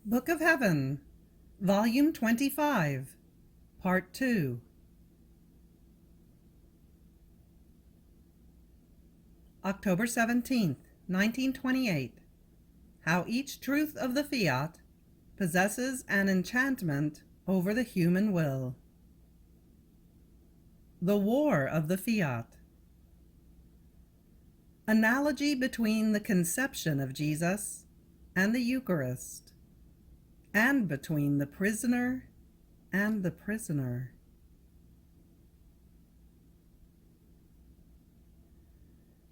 Book of Heaven, Volume 25, Part 2. October 17th, 1928. How each truth of the Fiat possesses an enchantment over the human will. The War of the Fiat. Analogy between the conception of Jesus and the Eucharist, and between the prisoner and the prisoner.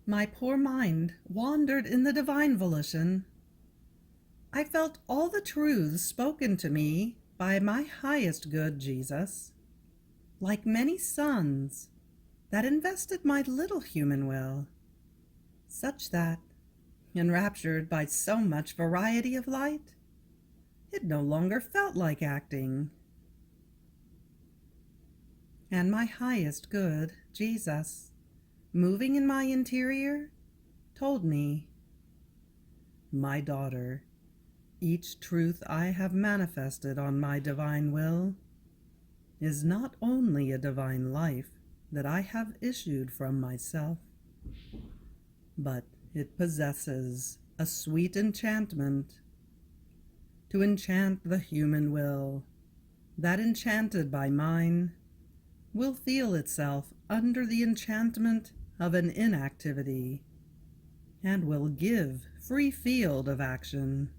My poor mind wandered in the divine volition. I felt all the truths spoken to me by my highest good Jesus, like many suns that invested my little human will, such that, enraptured by so much variety of light, it no longer felt like acting. And my highest good, Jesus, moving in my interior, told me, "My daughter, each truth I have manifested on my divine will is not only a divine life that I have issued from myself, but it possesses a sweet enchantment to enchant the human will, that enchanted by mine will feel itself under the enchantment of an inactivity, and will give free field of action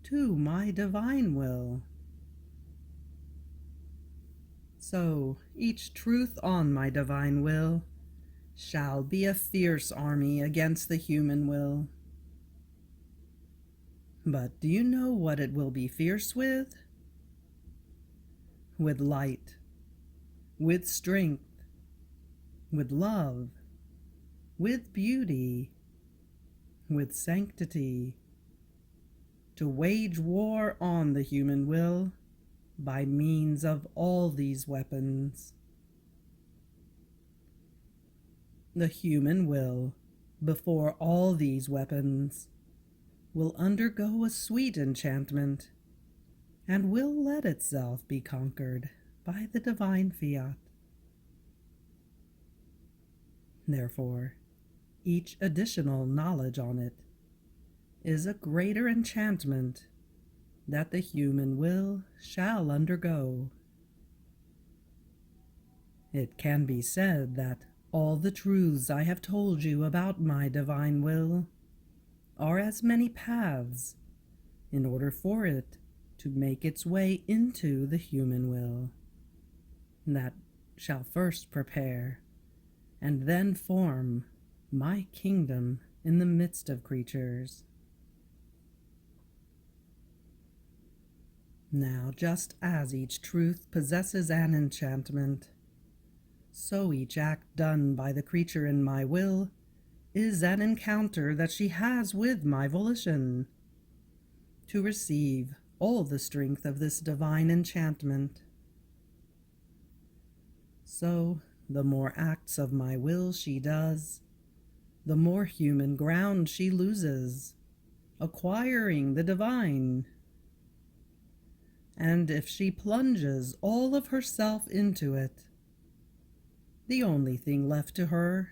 to my divine will. So each truth on my divine will shall be a fierce army against the human will. But do you know what it will be fierce with? With light, with strength, with love, with beauty, with sanctity, to wage war on the human will by means of all these weapons. The human will, before all these weapons, will undergo a sweet enchantment, and will let itself be conquered by the divine fiat. Therefore, each additional knowledge on it is a greater enchantment that the human will shall undergo. It can be said that all the truths I have told you about my divine will are as many paths in order for it to make its way into the human will, that shall first prepare and then form my kingdom in the midst of creatures. Now, just as each truth possesses an enchantment, so each act done by the creature in my will is an encounter that she has with my volition, to receive all the strength of this divine enchantment. So, the more acts of my will she does, the more human ground she loses, acquiring the divine. And if she plunges all of herself into it, the only thing left to her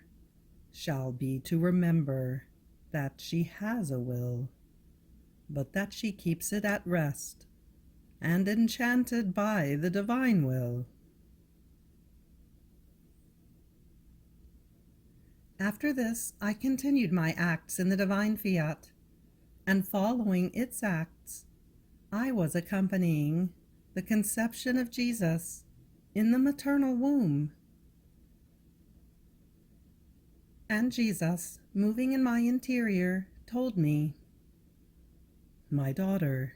shall be to remember that she has a will, but that she keeps it at rest and enchanted by the divine will. After this, I continued my acts in the divine fiat, and following its acts, I was accompanying the conception of Jesus in the maternal womb. And Jesus, moving in my interior, told me, "My daughter,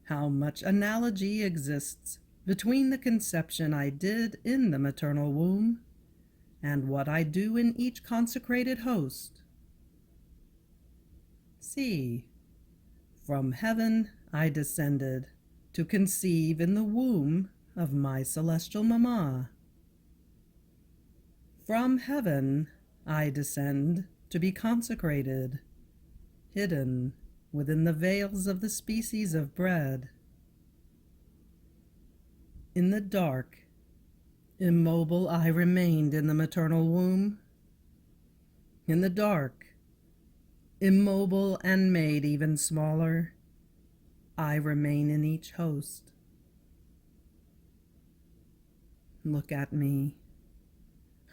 how much analogy exists between the conception I did in the maternal womb and what I do in each consecrated host. See, from heaven I descended to conceive in the womb of my celestial mamma. From heaven I descend to be consecrated, hidden within the veils of the species of bread In the dark, immobile I remained in the maternal womb. In the dark, immobile and made even smaller, I remain in each host. Look at me.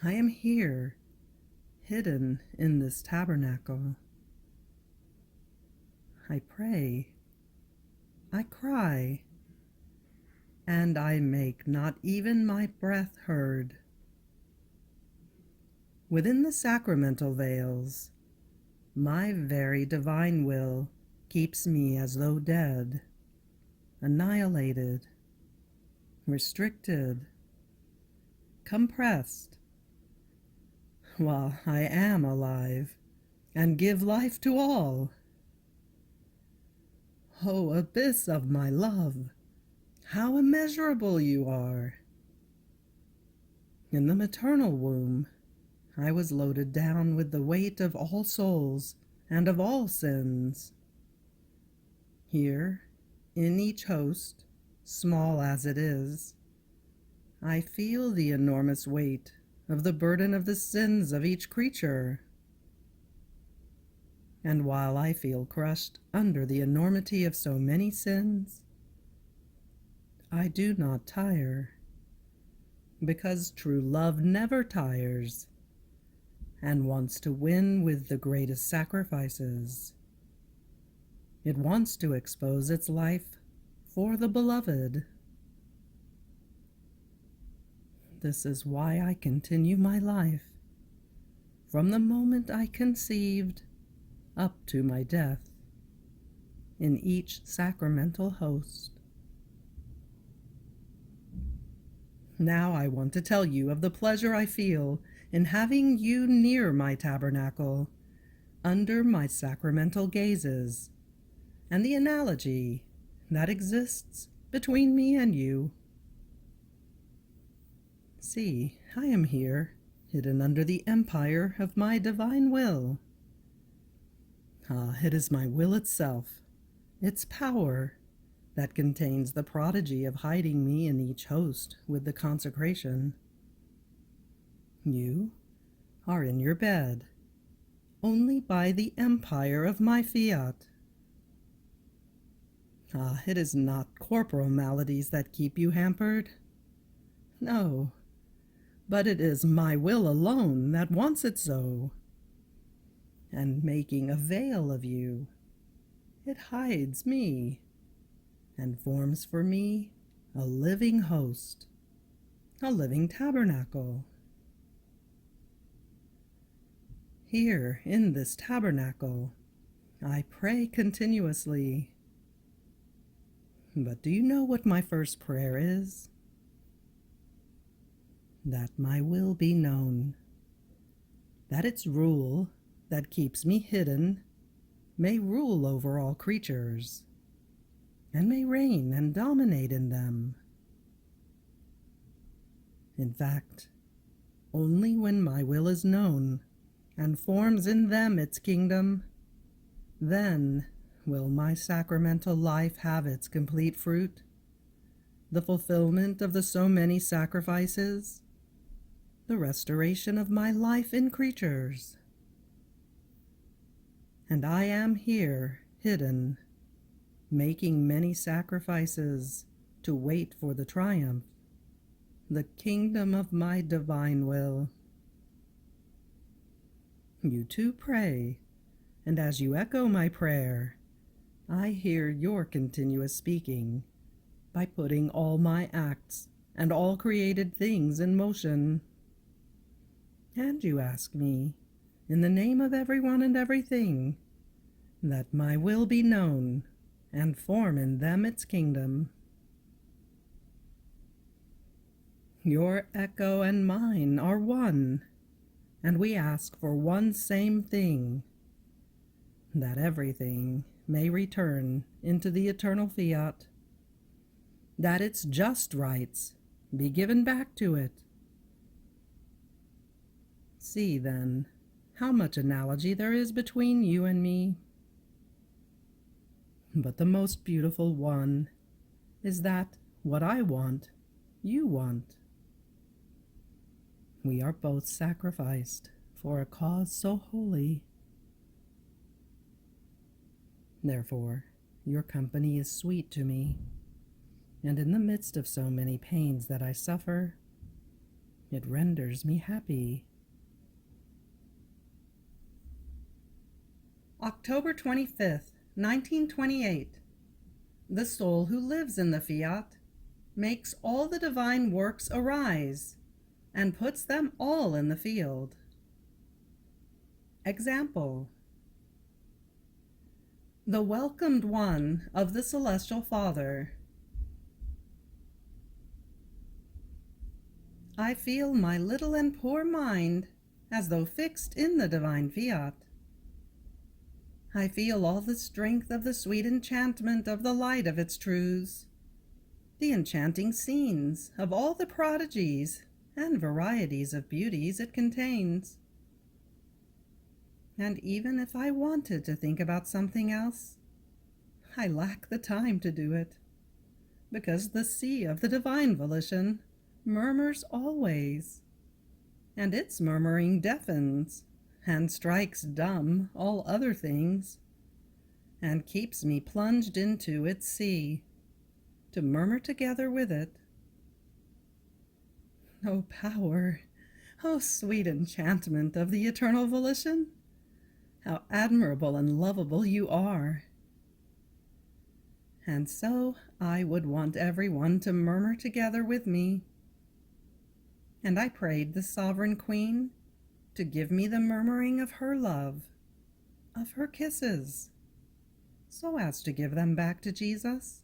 I am here, hidden in this tabernacle. I pray, I cry, and I make not even my breath heard. Within the sacramental veils, my very divine will keeps me as though dead, annihilated, restricted, compressed, while I am alive and give life to all. O abyss of my love, how immeasurable you are! In the maternal womb, I was loaded down with the weight of all souls and of all sins. Here, in each host, small as it is, I feel the enormous weight of the burden of the sins of each creature. And while I feel crushed under the enormity of so many sins, I do not tire, because true love never tires, and wants to win with the greatest sacrifices. It wants to expose its life for the beloved. This is why I continue my life, from the moment I conceived up to my death, in each sacramental host. Now I want to tell you of the pleasure I feel in having you near my tabernacle, under my sacramental gazes, and the analogy that exists between me and you. See, I am here, hidden under the empire of my divine will. Ah, it is my will itself, its power, that contains the prodigy of hiding me in each host with the consecration. You are in your bed, only by the empire of my Fiat. Ah, it is not corporal maladies that keep you hampered. No, but it is my will alone that wants it so. And making a veil of you, it hides me, and forms for me a living host, a living tabernacle. Here in this tabernacle, I pray continuously. But do you know what my first prayer is? That my will be known, that its rule that keeps me hidden may rule over all creatures, and may reign and dominate in them. In fact, only when my will is known and forms in them its kingdom, then will my sacramental life have its complete fruit, the fulfillment of the so many sacrifices, the restoration of my life in creatures. And I am here, hidden, making many sacrifices to wait for the triumph, the kingdom of my divine will. You too pray, and as you echo my prayer, I hear your continuous speaking by putting all my acts and all created things in motion. And you ask me, in the name of everyone and everything, that my will be known and form in them its kingdom. Your echo and mine are one, and we ask for one same thing, that everything may return into the eternal Fiat, that its just rights be given back to it. See, then, how much analogy there is between you and me. But the most beautiful one is that what I want you want. We are both sacrificed for a cause so holy. Therefore, your company is sweet to me, and in the midst of so many pains that I suffer, it renders me happy. October 25th, 1928. The soul who lives in the Fiat makes all the divine works arise and puts them all in the field. Example: the welcomed one of the Celestial Father. I feel my little and poor mind as though fixed in the divine Fiat. I feel all the strength of the sweet enchantment of the light of its truths, the enchanting scenes of all the prodigies and varieties of beauties it contains. And even if I wanted to think about something else, I lack the time to do it, because the sea of the divine volition murmurs always, and its murmuring deafens and strikes dumb all other things, and keeps me plunged into its sea, to murmur together with it. O power, O sweet enchantment of the eternal volition, how admirable and lovable you are! And so I would want everyone to murmur together with me. And I prayed the Sovereign Queen to give me the murmuring of her love, of her kisses, so as to give them back to Jesus,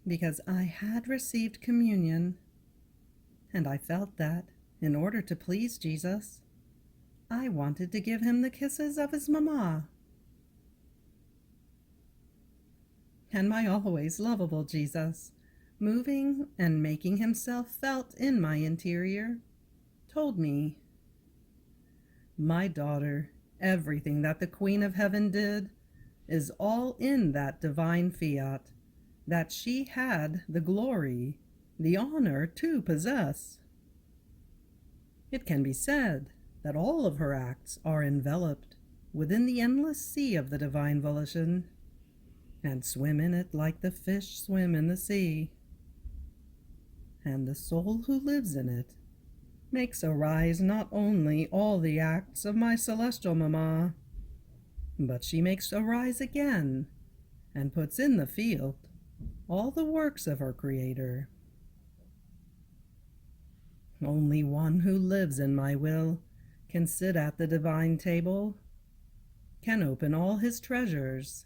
because I had received communion, and I felt that, in order to please Jesus, I wanted to give him the kisses of his mamma. And my always lovable Jesus, moving and making himself felt in my interior, told me, "My daughter, everything that the Queen of Heaven did is all in that divine Fiat that she had the glory, the honor to possess. It can be said that all of her acts are enveloped within the endless sea of the divine volition, and swim in it like the fish swim in the sea. And the soul who lives in it makes arise not only all the acts of my celestial mamma, but she makes arise again and puts in the field all the works of her Creator. Only one who lives in my will can sit at the divine table, can open all his treasures,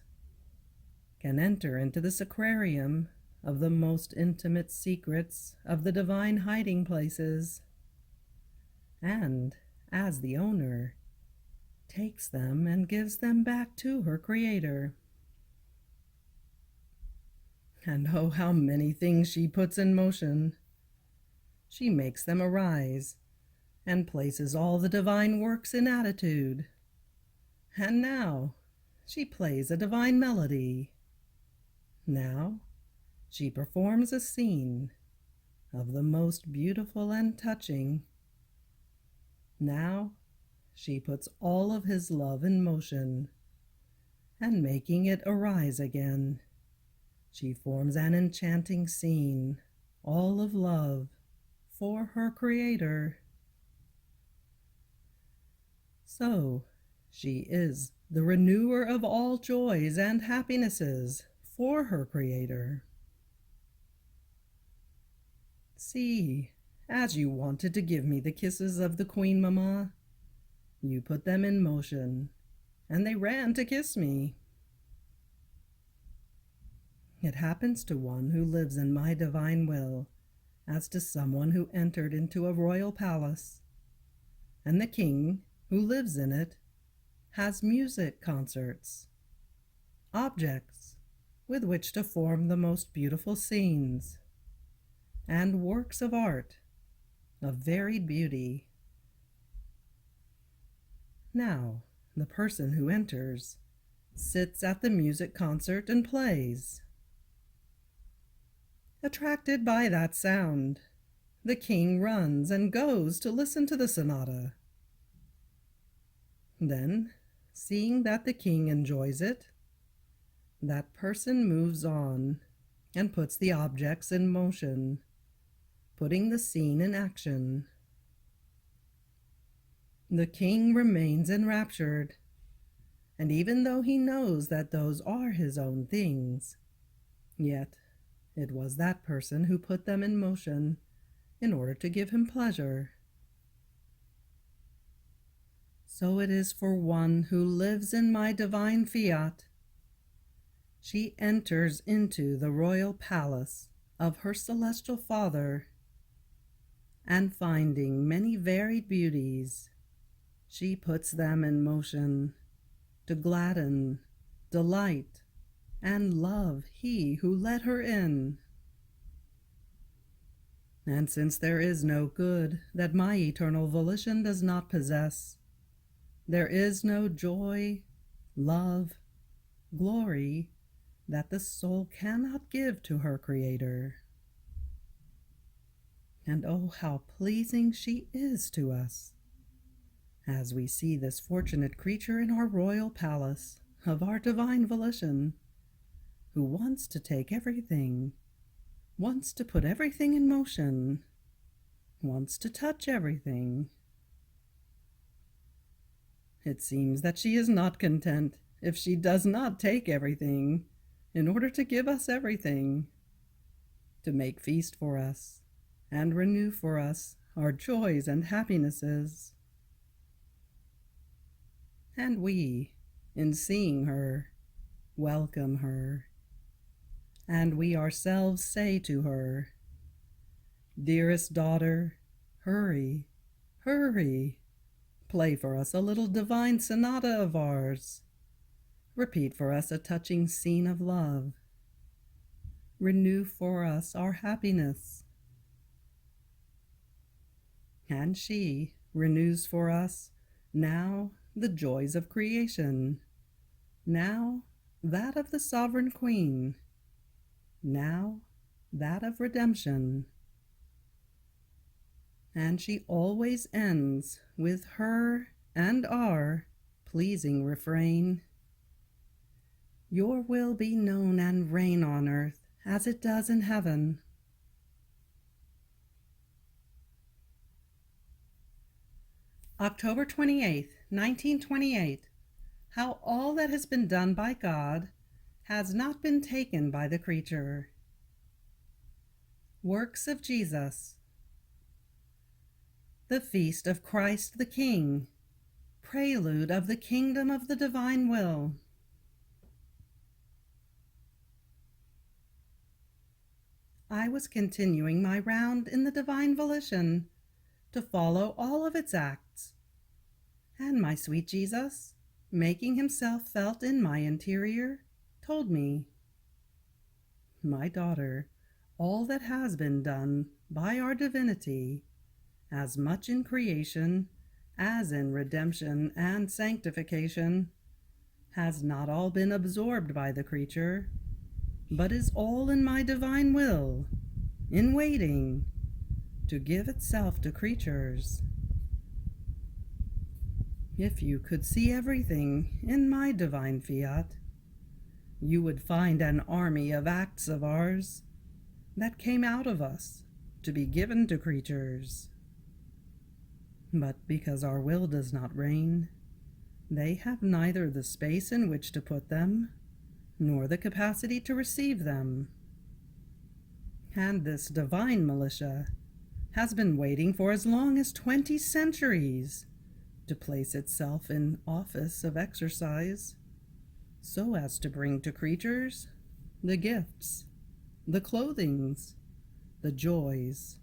can enter into the sacrarium of the most intimate secrets of the divine hiding places, and, as the owner, takes them and gives them back to her Creator. And oh, how many things she puts in motion! She makes them arise, and places all the divine works in attitude. And now she plays a divine melody. Now she performs a scene of the most beautiful and touching. Now she puts all of his love in motion, and making it arise again, she forms an enchanting scene, all of love, for her Creator. So she is the renewer of all joys and happinesses for her Creator. See, as you wanted to give me the kisses of the Queen Mamma, you put them in motion, and they ran to kiss me. It happens to one who lives in my divine will, as to someone who entered into a royal palace, and the king, who lives in it, has music concerts, objects with which to form the most beautiful scenes, and works of art of varied beauty. Now, the person who enters sits at the music concert and plays. Attracted by that sound, the king runs and goes to listen to the sonata. Then, seeing that the king enjoys it, that person moves on and puts the objects in motion, putting the scene in action. The king remains enraptured, and even though he knows that those are his own things, yet it was that person who put them in motion in order to give him pleasure. So it is for one who lives in my divine Fiat. She enters into the royal palace of her celestial Father, and finding many varied beauties, she puts them in motion to gladden, delight, and love he who let her in. And since there is no good that my eternal volition does not possess, there is no joy, love, glory that the soul cannot give to her Creator. And oh, how pleasing she is to us, as we see this fortunate creature in our royal palace of our divine volition, who wants to take everything, wants to put everything in motion, wants to touch everything. It seems that she is not content if she does not take everything in order to give us everything, to make feast for us and renew for us our joys and happinesses. And we, in seeing her, welcome her, and we ourselves say to her, "Dearest daughter, hurry, hurry, play for us a little divine sonata of ours. Repeat for us a touching scene of love. Renew for us our happiness." And she renews for us now the joys of creation, now that of the sovereign queen, now that of redemption. And she always ends with her and our pleasing refrain, "Your will be known and reign on earth as it does in heaven." October 28th, 1928. How all that has been done by God has not been taken by the creature. Works of Jesus. The feast of Christ the King, prelude of the kingdom of the divine will. I was continuing my round in the divine volition to follow all of its acts, and my sweet Jesus, making himself felt in my interior, told me, "My daughter, all that has been done by our divinity, as much in creation as in redemption and sanctification, has not all been absorbed by the creature, but is all in my divine will, in waiting, to give itself to creatures. If you could see everything in my divine Fiat, you would find an army of acts of ours that came out of us to be given to creatures. But because our will does not reign, they have neither the space in which to put them, nor the capacity to receive them. And this divine militia has been waiting for as long as 20 centuries to place itself in office of exercise, so as to bring to creatures the gifts, the clothings, the joys,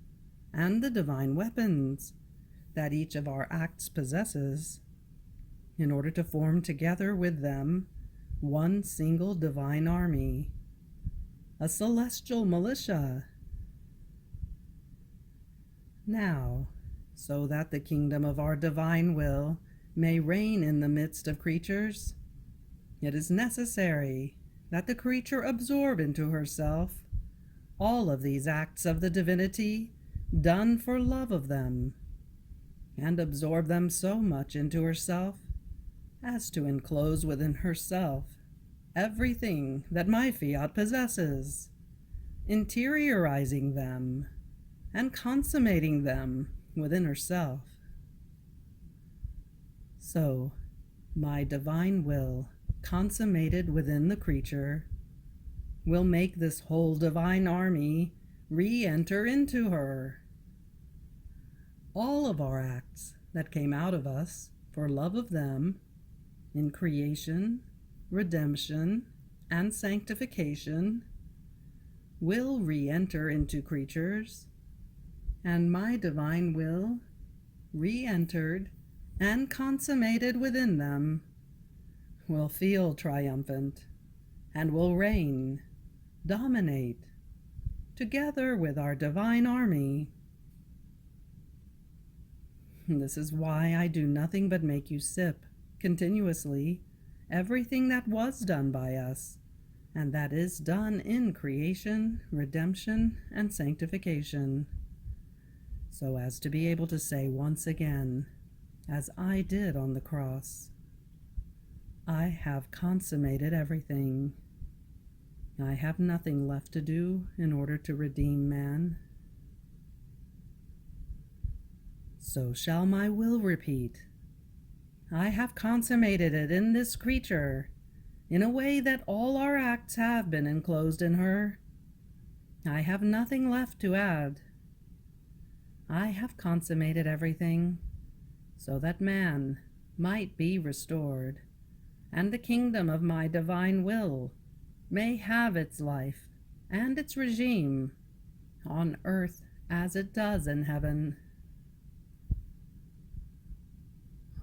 and the divine weapons that each of our acts possesses, in order to form together with them one single divine army, a celestial militia. Now, so that the kingdom of our divine will may reign in the midst of creatures, it is necessary that the creature absorb into herself all of these acts of the divinity done for love of them, and absorb them so much into herself as to enclose within herself everything that my fiat possesses, interiorizing them and consummating them within herself. So, my divine will, consummated within the creature, will make this whole divine army re-enter into her. All of our acts that came out of us for love of them in creation, redemption, and sanctification will re-enter into creatures, and my divine will, re-entered and consummated within them, will feel triumphant and will reign, dominate, together with our divine army. This is why I do nothing but make you sip, continuously, everything that was done by us, and that is done in creation, redemption, and sanctification, so as to be able to say once again, as I did on the cross, I have consummated everything. I have nothing left to do in order to redeem man. So shall my will repeat. I have consummated it in this creature, in a way that all our acts have been enclosed in her. I have nothing left to add. I have consummated everything, so that man might be restored, and the kingdom of my divine will may have its life and its regime on earth as it does in heaven.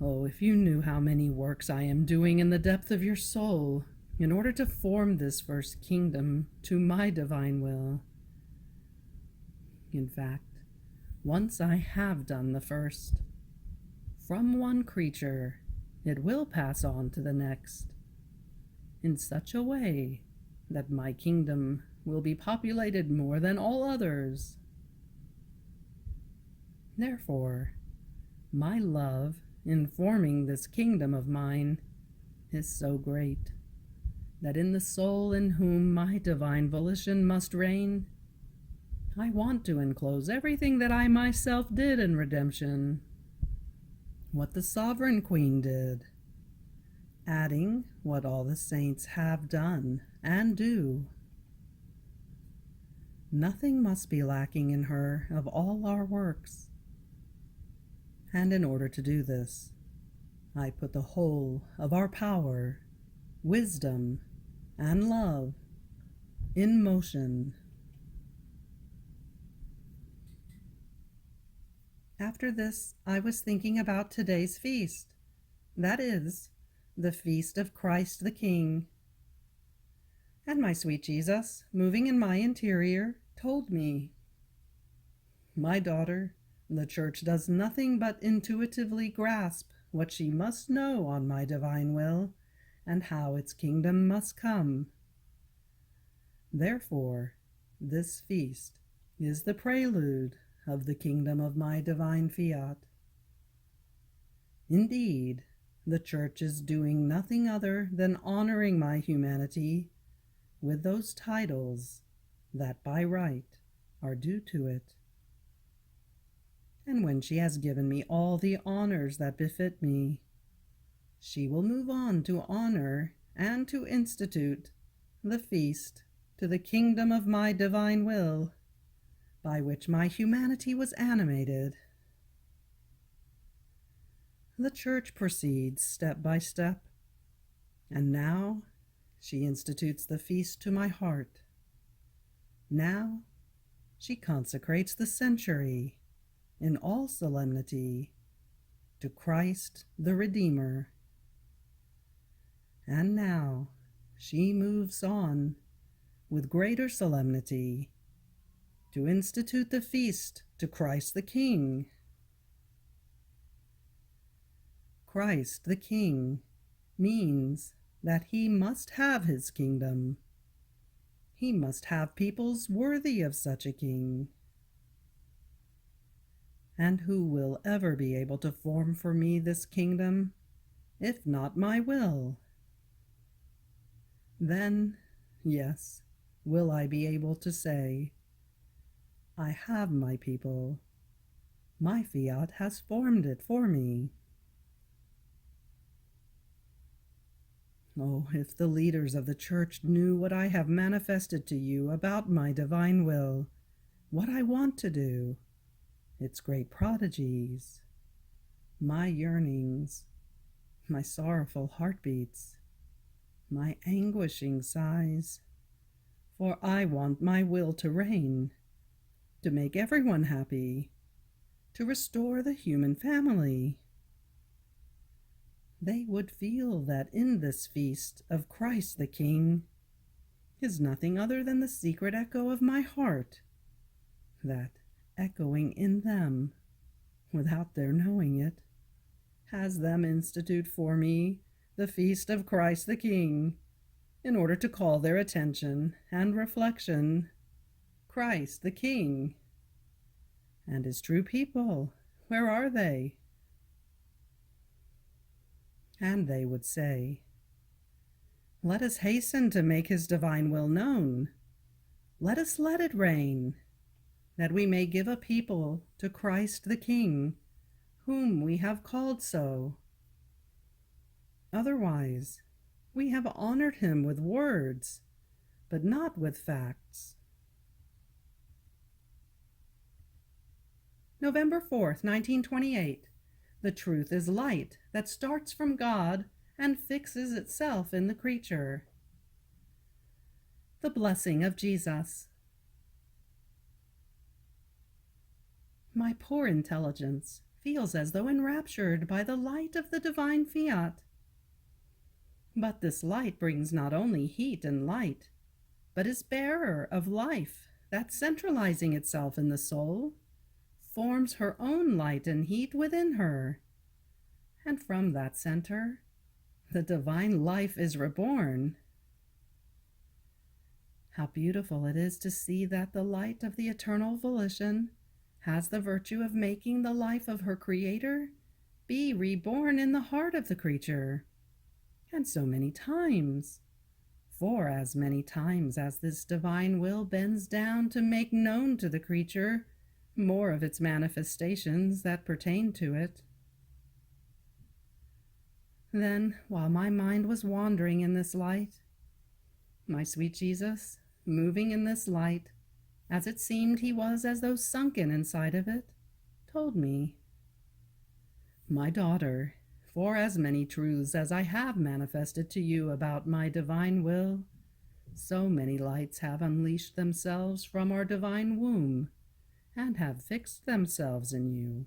Oh, if you knew how many works I am doing in the depth of your soul in order to form this first kingdom to my divine will. In fact, once I have done the first, from one creature it will pass on to the next, in such a way that my kingdom will be populated more than all others. Therefore, my love in forming this kingdom of mine is so great that in the soul in whom my divine volition must reign, I want to enclose everything that I myself did in redemption, what the sovereign queen did, adding what all the saints have done and do. Nothing must be lacking in her of all our works. And in order to do this, I put the whole of our power, wisdom, and love in motion. After this, I was thinking about today's feast, that is, the feast of Christ the King. And my sweet Jesus, moving in my interior, told me, "My daughter, the Church does nothing but intuitively grasp what she must know on my divine will and how its kingdom must come. Therefore, this feast is the prelude of the kingdom of my divine fiat. Indeed, the Church is doing nothing other than honoring my humanity with those titles that by right are due to it. And when she has given me all the honors that befit me, she will move on to honor and to institute the feast to the kingdom of my divine will, by which my humanity was animated. The Church proceeds step by step, and now she institutes the feast to my heart. Now she consecrates the century in all solemnity to Christ the Redeemer. And now she moves on with greater solemnity to institute the feast to Christ the King. Christ the King means that he must have his kingdom. He must have peoples worthy of such a king. And who will ever be able to form for me this kingdom, if not my will? Then, yes, will I be able to say, I have my people. My Fiat has formed it for me. Oh, if the leaders of the church knew what I have manifested to you about my divine will, what I want to do, its great prodigies, my yearnings, my sorrowful heartbeats, my anguishing sighs, for I want my will to reign, to make everyone happy, to restore the human family. They would feel that in this feast of Christ the King is nothing other than the secret echo of my heart, that, echoing in them, without their knowing it, has them institute for me the feast of Christ the King, in order to call their attention and reflection, Christ the King. And his true people, where are they? And they would say, let us hasten to make his divine will known. Let us let it reign, that we may give a people to Christ the King, whom we have called so. Otherwise, we have honored him with words, but not with facts. November 4th, 1928. The truth is light that starts from God and fixes itself in the creature. The blessing of Jesus. My poor intelligence feels as though enraptured by the light of the divine Fiat. But this light brings not only heat and light, but is bearer of life that, centralizing itself in the soul, forms her own light and heat within her. And from that center, the divine life is reborn. How beautiful it is to see that the light of the eternal volition has the virtue of making the life of her Creator be reborn in the heart of the creature. And so many times, for as many times as this divine will bends down to make known to the creature more of its manifestations that pertain to it. Then, while my mind was wandering in this light, my sweet Jesus, moving in this light, as it seemed he was as though sunken inside of it, told me, my daughter, for as many truths as I have manifested to you about my divine will, so many lights have unleashed themselves from our divine womb, and have fixed themselves in you,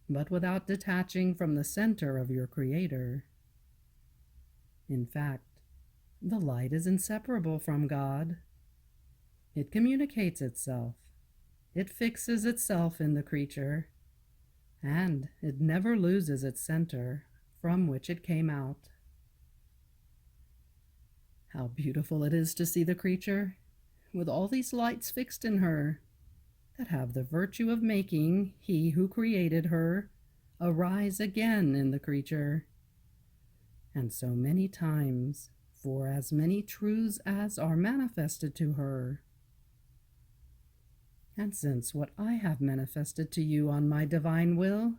but without detaching from the center of your Creator. In fact, the light is inseparable from God. It communicates itself, it fixes itself in the creature, and it never loses its center from which it came out. How beautiful it is to see the creature, with all these lights fixed in her, that have the virtue of making he who created her arise again in the creature. And so many times, for as many truths as are manifested to her. And since what I have manifested to you on my divine will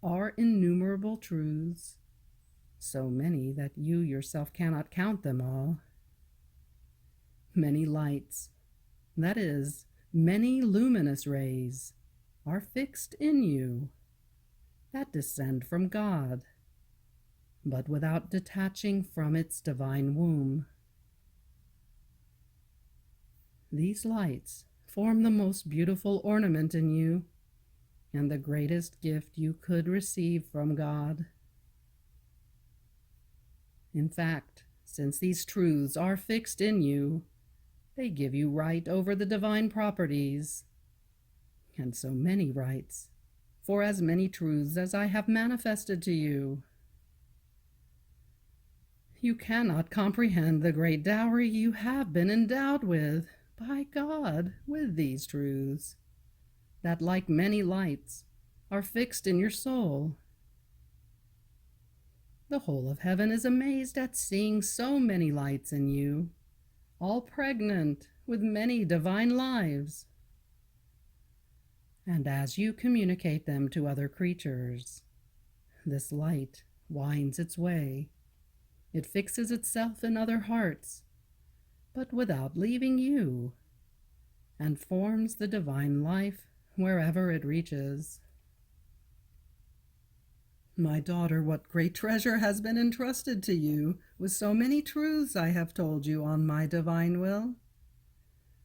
are innumerable truths, so many that you yourself cannot count them all, many lights, that is, many luminous rays, are fixed in you, that descend from God, but without detaching from its divine womb. These lights form the most beautiful ornament in you, and the greatest gift you could receive from God. In fact, since these truths are fixed in you, they give you right over the divine properties, and so many rights, for as many truths as I have manifested to you. You cannot comprehend the great dowry you have been endowed with, by God, with these truths, that like many lights are fixed in your soul. The whole of heaven is amazed at seeing so many lights in you, all pregnant with many divine lives. And as you communicate them to other creatures, this light winds its way. It fixes itself in other hearts, but without leaving you, and forms the divine life wherever it reaches. My daughter, what great treasure has been entrusted to you, with so many truths I have told you on my divine will.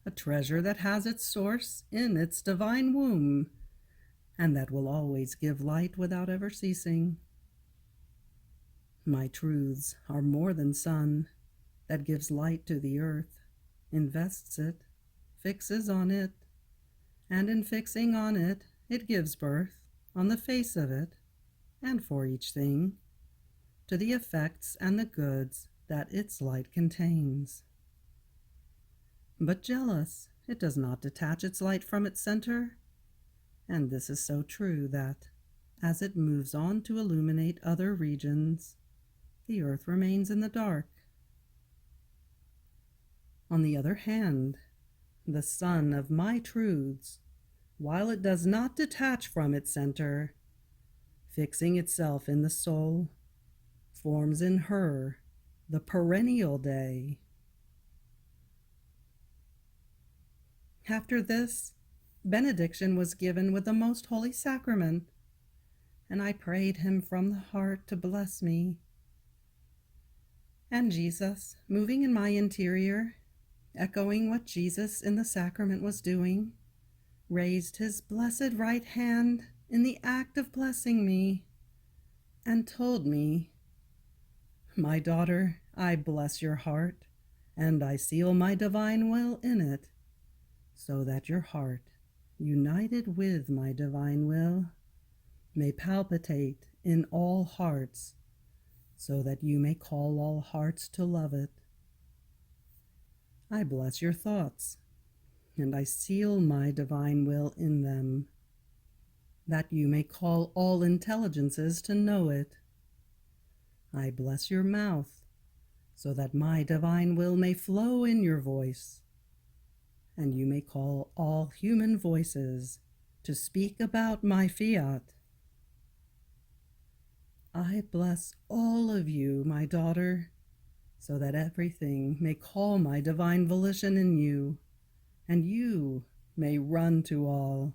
A treasure that has its source in its divine womb, and that will always give light without ever ceasing. My truths are more than sun, that gives light to the earth, invests it, fixes on it, and in fixing on it, it gives birth, on the face of it, and for each thing, to the effects and the goods that its light contains. But jealous, it does not detach its light from its center, and this is so true that, as it moves on to illuminate other regions, the earth remains in the dark. On the other hand, the sun of my truths, while it does not detach from its center, fixing itself in the soul, forms in her the perennial day. After this, benediction was given with the most holy sacrament, and I prayed him from the heart to bless me. And Jesus, moving in my interior, echoing what Jesus in the sacrament was doing, raised his blessed right hand in the act of blessing me, and told me, "My daughter, I bless your heart, and I seal my divine will in it, so that your heart, united with my divine will, may palpitate in all hearts, so that you may call all hearts to love it. I bless your thoughts, and I seal my divine will in them, that you may call all intelligences to know it. I bless your mouth, so that my divine will may flow in your voice, and you may call all human voices to speak about my fiat. I bless all of you, my daughter, so that everything may call my divine volition in you, and you may run to all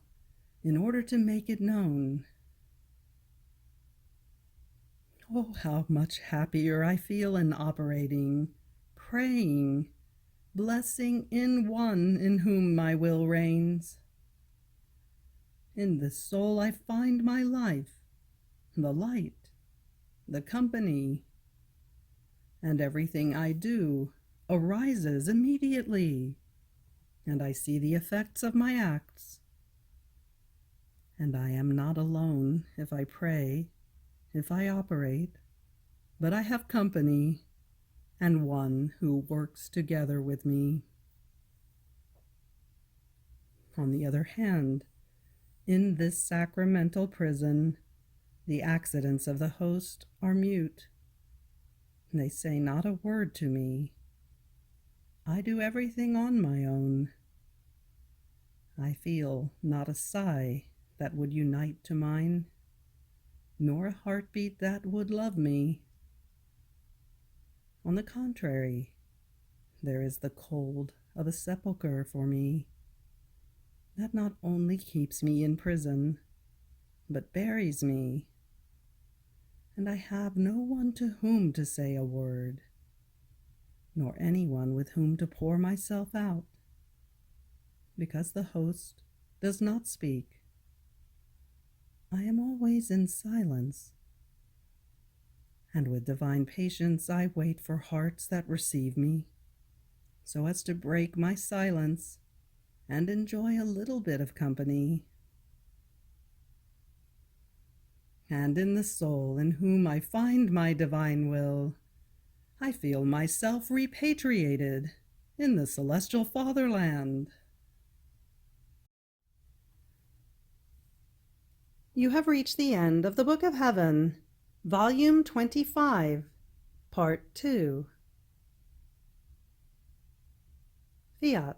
in order to make it known. Oh, how much happier I feel in operating, praying, blessing in one in whom my will reigns. In this soul I find my life, the light, the company, and everything I do arises immediately, and I see the effects of my acts. And I am not alone if I pray, if I operate, but I have company, and one who works together with me. On the other hand, in this sacramental prison, the accidents of the host are mute. They say not a word to me. I do everything on my own. I feel not a sigh that would unite to mine, nor a heartbeat that would love me. On the contrary, there is the cold of a sepulchre for me, that not only keeps me in prison, but buries me, and I have no one to whom to say a word, nor anyone with whom to pour myself out, because the host does not speak. I am always in silence, and with divine patience I wait for hearts that receive me, so as to break my silence and enjoy a little bit of company. And in the soul in whom I find my divine will, I feel myself repatriated in the celestial fatherland. You have reached the end of the Book of Heaven, Volume 25, Part 2. Fiat.